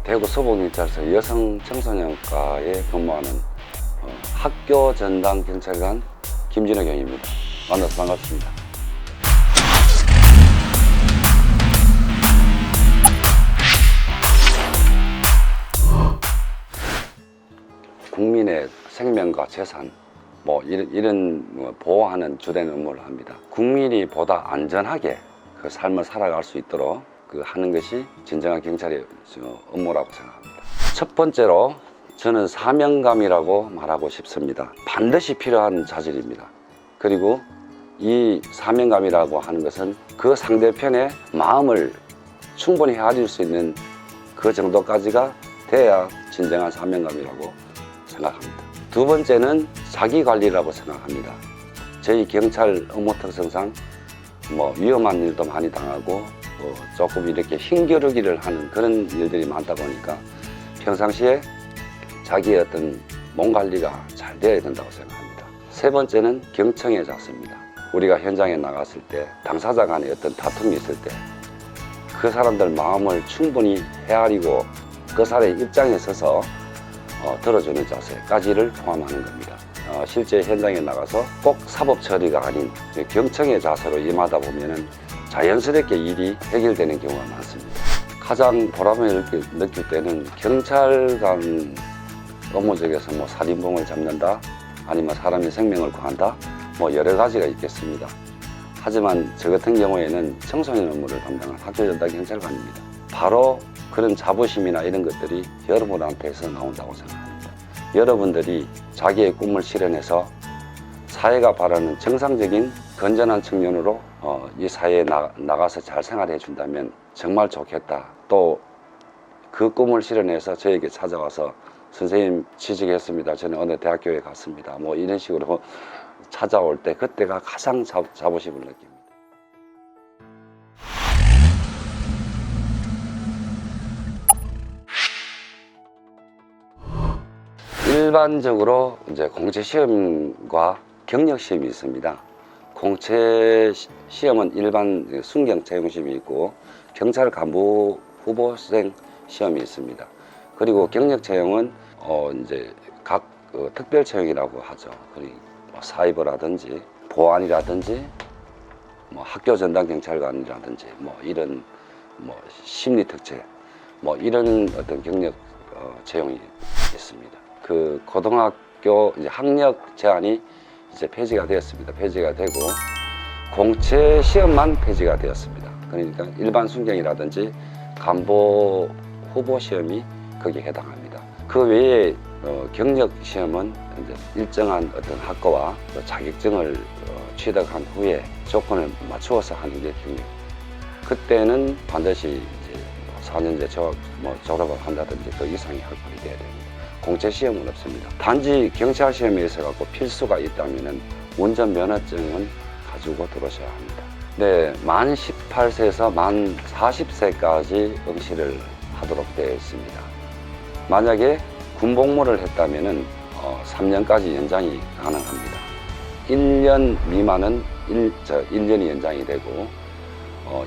대구 서부경찰서 여성 청소년과에 근무하는 학교 전담 경찰관 김진호 경입니다. 만나서 반갑습니다. 국민의 생명과 재산 이런 보호하는 주된 업무를 합니다. 국민이 보다 안전하게 그 삶을 살아갈 수 있도록 하는 것이 진정한 경찰의 업무라고 생각합니다. 첫 번째로 저는 사명감이라고 말하고 싶습니다. 반드시 필요한 자질입니다. 그리고 이 사명감이라고 하는 것은 그 상대편의 마음을 충분히 헤아릴 수 있는 그 정도까지가 돼야 진정한 사명감이라고 생각합니다. 두 번째는 자기관리라고 생각합니다. 저희 경찰 업무 특성상 위험한 일도 많이 당하고 조금 이렇게 힘겨루기를 하는 그런 일들이 많다 보니까 평상시에 자기의 어떤 몸 관리가 잘 되어야 된다고 생각합니다. 세 번째는 경청의 자세입니다. 우리가 현장에 나갔을 때 당사자 간에 어떤 다툼이 있을 때 그 사람들 마음을 충분히 헤아리고 그 사람의 입장에 서서 들어주는 자세까지를 포함하는 겁니다. 실제 현장에 나가서 꼭 사법 처리가 아닌 경청의 자세로 임하다 보면은 자연스럽게 일이 해결되는 경우가 많습니다. 가장 보람을 느낄 때는 경찰관 업무 중에서 살인범을 잡는다, 아니면 사람의 생명을 구한다, 여러 가지가 있겠습니다. 하지만 저 같은 경우에는 청소년 업무를 담당한 학교전담 경찰관입니다. 바로 그런 자부심이나 이런 것들이 여러분한테서 나온다고 생각합니다. 여러분들이 자기의 꿈을 실현해서 사회가 바라는 정상적인 건전한 청년으로 이 사회에 나가서 잘 생활해 준다면 정말 좋겠다. 또 그 꿈을 실현해서 저에게 찾아와서 선생님 취직했습니다. 저는 어느 대학교에 갔습니다. 이런 식으로 찾아올 때 그때가 가장 자부심을 느낍니다. 일반적으로 이제 공채 시험과 경력 시험이 있습니다. 공채 시험은 일반 순경 채용 시험이 있고 경찰 간부 후보생 시험이 있습니다. 그리고 경력 채용은 이제 각 특별 채용이라고 하죠. 그리고 사이버라든지 보안이라든지 학교 전담 경찰관이라든지 이런 심리 특채 이런 어떤 경력 채용이 있습니다. 그 고등학교 이제 학력 제한이 이제 폐지가 되었습니다. 폐지가 되고 공채 시험만 폐지가 되었습니다. 그러니까 일반 순경이라든지 간부 후보 시험이 거기에 해당합니다. 그 외에 경력 시험은 이제 일정한 어떤 학과와 자격증을 취득한 후에 조건을 맞추어서 하는 게 경력. 그때는 반드시 이제 4년제 졸업을 한다든지 그 이상의 학벌이 돼야 됩니다. 공채 시험은 없습니다. 단지 경찰 시험에 있어 필수가 있다면 운전 면허증은 가지고 들어오셔야 합니다. 네, 만 18세에서 만 40세까지 응시를 하도록 되어 있습니다. 만약에 군복무를 했다면 3년까지 연장이 가능합니다. 1년 미만은 1년이 연장이 되고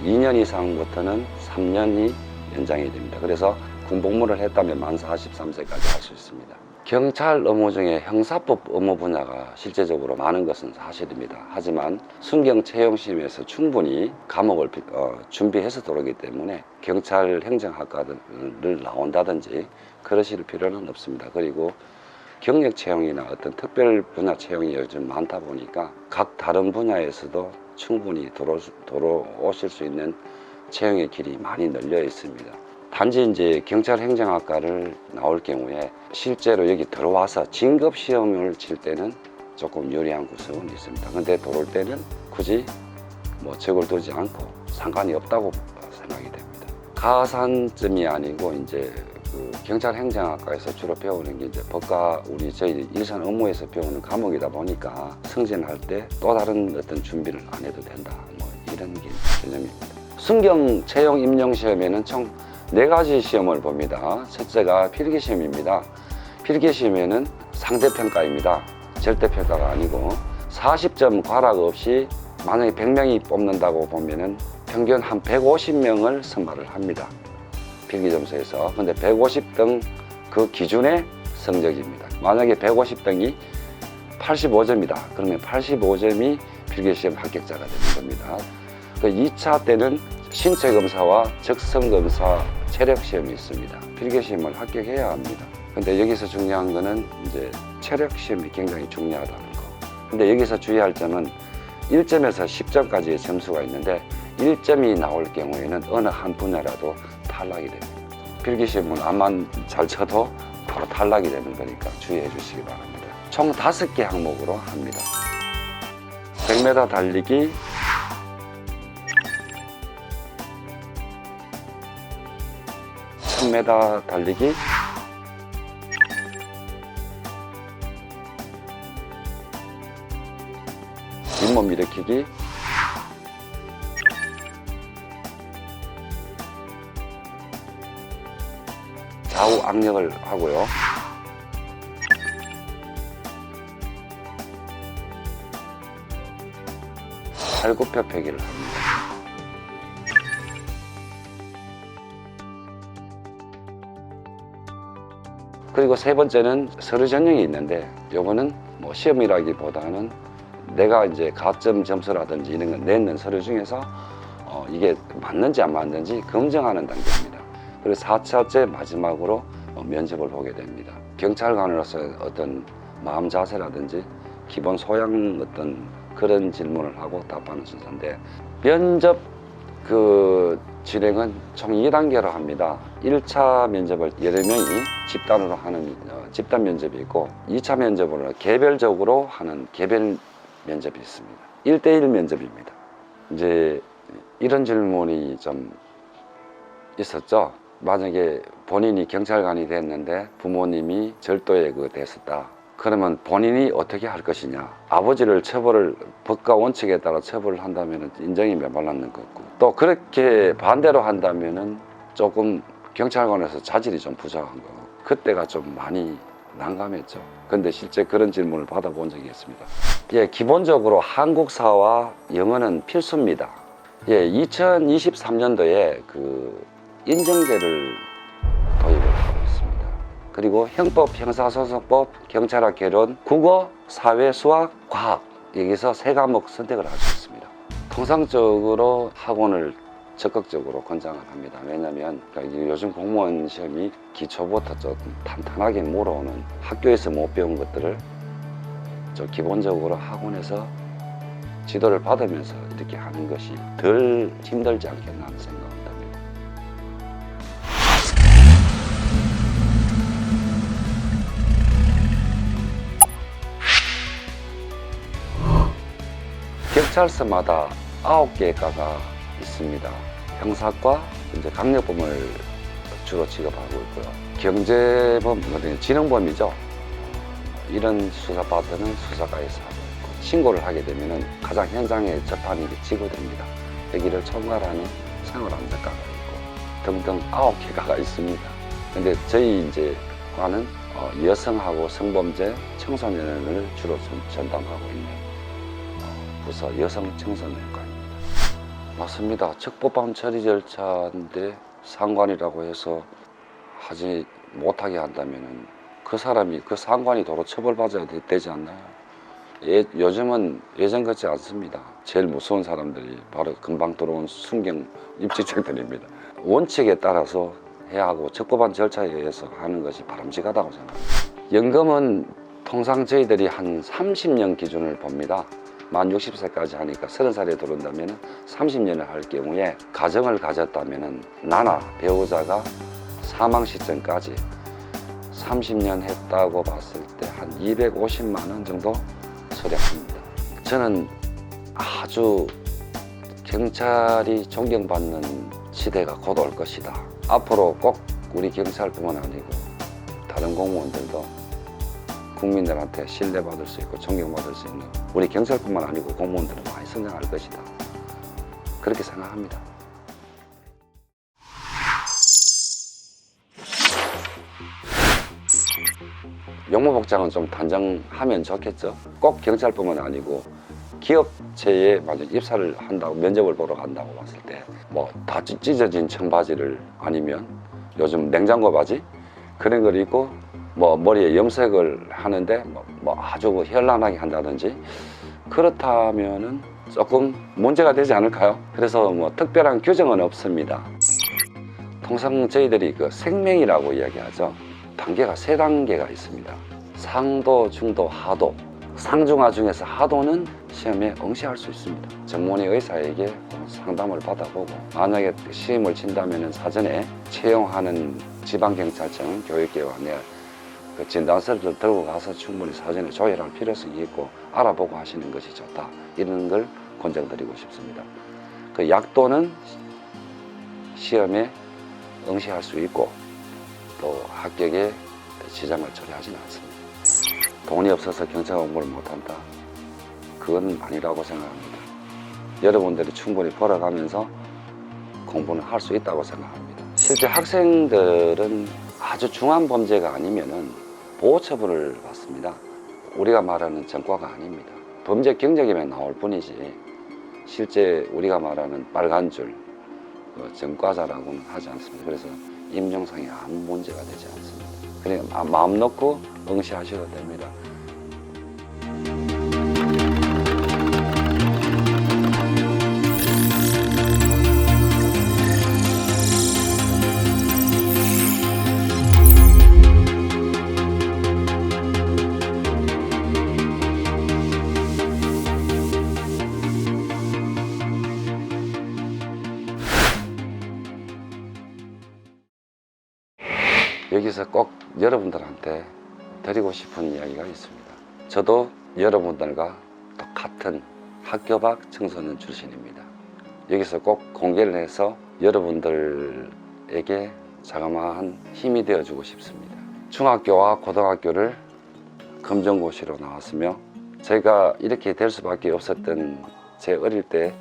2년 이상부터는 3년이 연장이 됩니다. 그래서 군복무를 했다면 만 43세까지 할 수 있습니다. 경찰 업무 중에 형사법 업무 분야가 실제적으로 많은 것은 사실입니다. 하지만 순경 채용시험에서 충분히 과목을 준비해서 들어오기 때문에 경찰 행정학과를 나온다든지 그러실 필요는 없습니다. 그리고 경력 채용이나 어떤 특별 분야 채용이 요즘 많다 보니까 각 다른 분야에서도 충분히 들어오실 수 있는 채용의 길이 많이 널려 있습니다. 단지 이제 경찰 행정학과를 나올 경우에 실제로 여기 들어와서 진급 시험을 칠 때는 조금 유리한 구석은 있습니다. 근데 들어올 때는 굳이 적을 두지 않고 상관이 없다고 생각이 됩니다. 가산점이 아니고 이제 경찰 행정학과에서 주로 배우는 게 이제 법과 저희 일선 업무에서 배우는 과목이다 보니까 승진할 때 또 다른 어떤 준비를 안 해도 된다. 이런 게 개념입니다. 순경 채용 임용 시험에는 총 4가지 시험을 봅니다. 첫째가 필기시험입니다. 필기시험에는 상대평가입니다. 절대평가가 아니고 40점 과락 없이 만약에 100명이 뽑는다고 보면은 평균 한 150명을 선발을 합니다. 필기점수에서. 근데 150등 그 기준의 성적입니다. 만약에 150등이 85점이다. 그러면 85점이 필기시험 합격자가 되는 겁니다. 그 2차 때는 신체검사와 적성검사 체력시험이 있습니다. 필기시험을 합격해야 합니다. 근데 여기서 중요한 거는 이제 체력시험이 굉장히 중요하다는 거. 근데 여기서 주의할 점은 1점에서 10점까지의 점수가 있는데 1점이 나올 경우에는 어느 한 분야라도 탈락이 됩니다. 필기시험은 암만 잘 쳐도 바로 탈락이 되는 거니까 주의해 주시기 바랍니다. 총 5개 항목으로 합니다. 100m 달리기, 1000m 달리기, 잇몸 일으키기, 좌우 악력을 하고요. 팔굽혀펴기를 합니다. 그리고 세 번째는 서류 전형이 있는데 요거는 뭐 시험이라기보다는 내가 이제 가점 점수라든지 이런 걸 내는 서류 중에서 이게 맞는지 안 맞는지 검증하는 단계입니다. 그리고 4차째 마지막으로 면접을 보게 됩니다. 경찰관으로서 어떤 마음 자세라든지 기본 소양 어떤 그런 질문을 하고 답하는 순서인데, 면접 그 진행은 총 2단계로 합니다. 1차 면접을 여러 명이 집단으로 하는 집단 면접이 있고, 2차 면접으로 개별적으로 하는 개별 면접이 있습니다. 1대1 면접입니다. 이제 이런 질문이 좀 있었죠. 만약에 본인이 경찰관이 됐는데 부모님이 절도에 됐었다. 그러면 본인이 어떻게 할 것이냐. 아버지를 처벌을 법과 원칙에 따라 처벌을 한다면 인정이 메말랐는 거고, 또 그렇게 반대로 한다면 조금 경찰관에서 자질이 좀 부족한 거. 그때가 좀 많이 난감했죠. 근데 실제 그런 질문을 받아본 적이 있습니다. 예, 기본적으로 한국사와 영어는 필수입니다. 예, 2023년도에 그 인정제를 도입을 하고 있습니다. 그리고 형법, 형사소송법, 경찰학 개론, 국어, 사회, 수학, 과학, 여기서 3과목 선택을 할 수 있습니다. 통상적으로 학원을 적극적으로 권장을 합니다. 왜냐하면 요즘 공무원 시험이 기초부터 좀 탄탄하게 물어오는, 학교에서 못 배운 것들을 좀 기본적으로 학원에서 지도를 받으면서 이렇게 하는 것이 덜 힘들지 않겠나 하는 생각을 합니다. 경찰서마다 9개과가 있습니다. 형사과, 이제 강력범을 주로 취급하고 있고요. 경제범, 지능범이죠. 이런 수사파트는 수사과에서 하고 있고, 신고를 하게 되면 가장 현장에 접하는 게 지구대입니다. 여기를 총괄하는 생활안전과가 있고 등등 9개과가 있습니다. 근데 저희 이제 과는 여성하고 성범죄, 청소년을 주로 전담하고 있는 부서 여성 청소년과입니다. 맞습니다. 적법한 처리 절차인데 상관이라고 해서 하지 못하게 한다면 그 사람이, 그 상관이 도로 처벌받아야 되지 않나요? 요즘은 예전 같지 않습니다. 제일 무서운 사람들이 바로 금방 들어온 순경 입직자들입니다. 원칙에 따라서 해야 하고 적법한 절차에 의해서 하는 것이 바람직하다고 생각합니다. 연금은 통상 저희들이 한 30년 기준을 봅니다. 만 60세까지 하니까 30살에 들어온다면 30년을 할 경우에 가정을 가졌다면 나나 배우자가 사망 시점까지 30년 했다고 봤을 때 한 250만 원 정도 소량합니다. 저는 아주 경찰이 존경받는 시대가 곧 올 것이다. 앞으로 꼭 우리 경찰뿐만 아니고 다른 공무원들도 국민들한테 신뢰받을 수 있고 존경받을 수 있는, 우리 경찰뿐만 아니고 공무원들은 많이 성장할 것이다. 그렇게 생각합니다. 용무복장은 좀 단정하면 좋겠죠. 꼭 경찰뿐만 아니고 기업체에 만약 입사를 한다고, 면접을 보러 간다고 봤을 때 뭐 다 찢어진 청바지를, 아니면 요즘 냉장고 바지 그런 걸 입고 뭐 머리에 염색을 하는데 뭐 아주 현란하게 한다든지 그렇다면은 조금 문제가 되지 않을까요? 그래서 뭐 특별한 규정은 없습니다. 통상 저희들이 그 생명이라고 이야기하죠. 단계가 3단계가 있습니다. 상도, 중도, 하도. 상중하 중에서 하도는 시험에 응시할 수 있습니다. 전문의 의사에게 상담을 받아보고 만약에 시험을 친다면 사전에 채용하는 지방경찰청 교육계관에 그 진단서를 들고 가서 충분히 사전에 조율할 필요성이 있고 알아보고 하시는 것이 좋다. 이런 걸 권장드리고 싶습니다. 그 약도는 시험에 응시할 수 있고 또 합격에 지장을 초래하지는 않습니다. 돈이 없어서 경찰 공부를 못한다. 그건 아니라고 생각합니다. 여러분들이 충분히 벌어가면서 공부는 할 수 있다고 생각합니다. 실제 학생들은 아주 중한 범죄가 아니면은 보호처분을 받습니다. 우리가 말하는 전과가 아닙니다. 범죄 경적이면 나올 뿐이지 실제 우리가 말하는 빨간 줄 전과자라고는 하지 않습니다. 그래서 임종상에 아무 문제가 되지 않습니다. 그러니까 마음 놓고 응시하셔도 됩니다. 여기서 꼭 여러분들한테 드리고 싶은 이야기가 있습니다. 저도 여러분들과 똑같은 학교 밖 청소년 출신입니다. 여기서 꼭 공개를 해서 여러분들에게 자그마한 힘이 되어주고 싶습니다. 중학교와 고등학교를 검정고시로 나왔으며 제가 이렇게 될 수밖에 없었던 제 어릴 때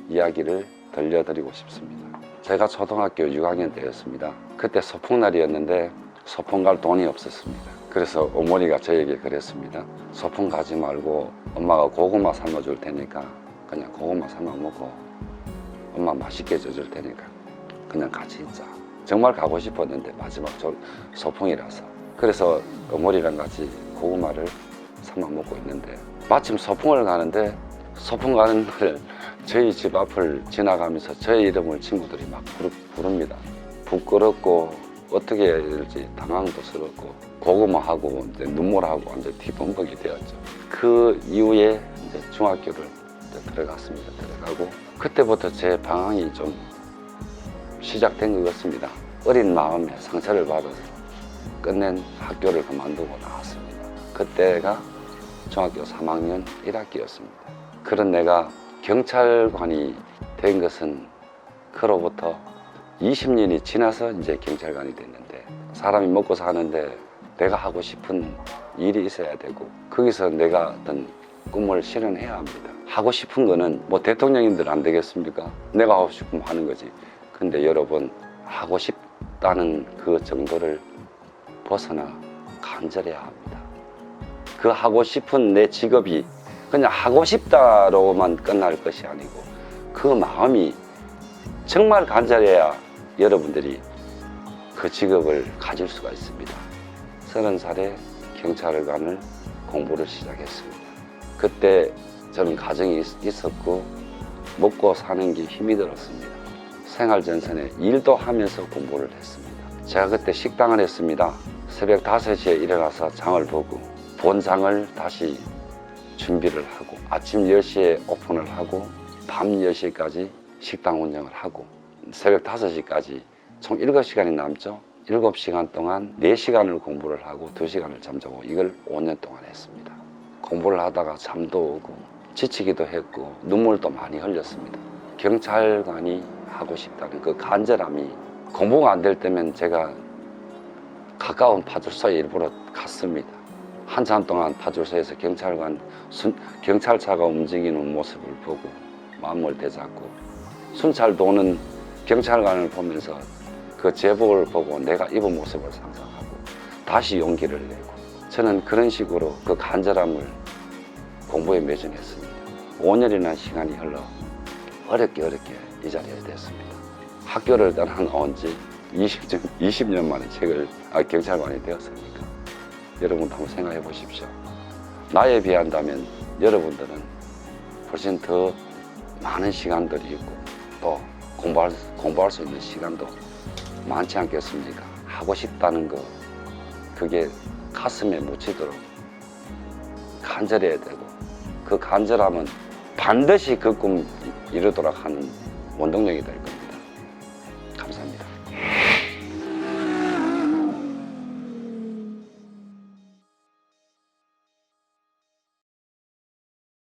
이야기를 들려드리고 싶습니다. 제가 초등학교 6학년 때였습니다. 그때 소풍날이었는데 소풍 갈 돈이 없었습니다. 그래서 어머니가 저에게 그랬습니다. 소풍 가지 말고 엄마가 고구마 삶아줄 테니까 그냥 고구마 삶아 먹고 엄마 맛있게 져줄 테니까 그냥 같이 있자. 정말 가고 싶었는데 마지막 소풍이라서 그래서 어머니랑 같이 고구마를 삶아 먹고 있는데 마침 소풍을 가는데 소풍 가는 날 저희 집 앞을 지나가면서 저의 이름을 친구들이 막 부릅니다. 부끄럽고 어떻게 해야 될지 당황도스럽고 고구마하고 이제 눈물하고 완전 뒤범벅이 되었죠. 그 이후에 이제 중학교를 이제 들어갔습니다. 들어가고 그때부터 제 방황이 좀 시작된 것 같습니다. 어린 마음에 상처를 받아서 끝낸 학교를 그만두고 나왔습니다. 그때가 중학교 3학년 1학기였습니다. 그런 내가 경찰관이 된 것은 그로부터 20년이 지나서 이제 경찰관이 됐는데 사람이 먹고 사는데 내가 하고 싶은 일이 있어야 되고 거기서 내가 어떤 꿈을 실현해야 합니다. 하고 싶은 거는 뭐 대통령님들 안 되겠습니까? 내가 하고 싶으면 하는 거지. 근데 여러분 하고 싶다는 그 정도를 벗어나 간절해야 합니다. 그 하고 싶은 내 직업이 그냥 하고 싶다로만 끝날 것이 아니고 그 마음이 정말 간절해야 여러분들이 그 직업을 가질 수가 있습니다. 30살에 경찰관을 공부를 시작했습니다. 그때 저는 가정이 있었고 먹고 사는 게 힘이 들었습니다. 생활전선에 일도 하면서 공부를 했습니다. 제가 그때 식당을 했습니다. 새벽 5시에 일어나서 장을 보고 본 장을 다시 준비를 하고 아침 10시에 오픈을 하고 밤 10시까지 식당 운영을 하고 새벽 5시까지 총 7시간이 남죠. 7시간 동안 4시간을 공부를 하고 2시간을 잠자고 이걸 5년 동안 했습니다. 공부를 하다가 잠도 오고 지치기도 했고 눈물도 많이 흘렸습니다. 경찰관이 하고 싶다는 그 간절함이 공부가 안 될 때면 제가 가까운 파출소에 일부러 갔습니다. 한참 동안 파출소에서 경찰차가 움직이는 모습을 보고 마음을 되잡고 순찰 도는 경찰관을 보면서 그 제복을 보고 내가 입은 모습을 상상하고 다시 용기를 내고 저는 그런 식으로 그 간절함을 공부에 매진했습니다. 5년이나 시간이 흘러 어렵게 이 자리에 됐습니다. 학교를 떠나온 지 20년 만에 경찰관이 되었으니까 여러분도 한번 생각해 보십시오. 나에 비한다면 여러분들은 훨씬 더 많은 시간들이 있고 또 공부할 수 있는 시간도 많지 않겠습니까? 하고 싶다는 거 그게 가슴에 묻히도록 간절해야 되고 그 간절함은 반드시 그 꿈 이루도록 하는 원동력이 될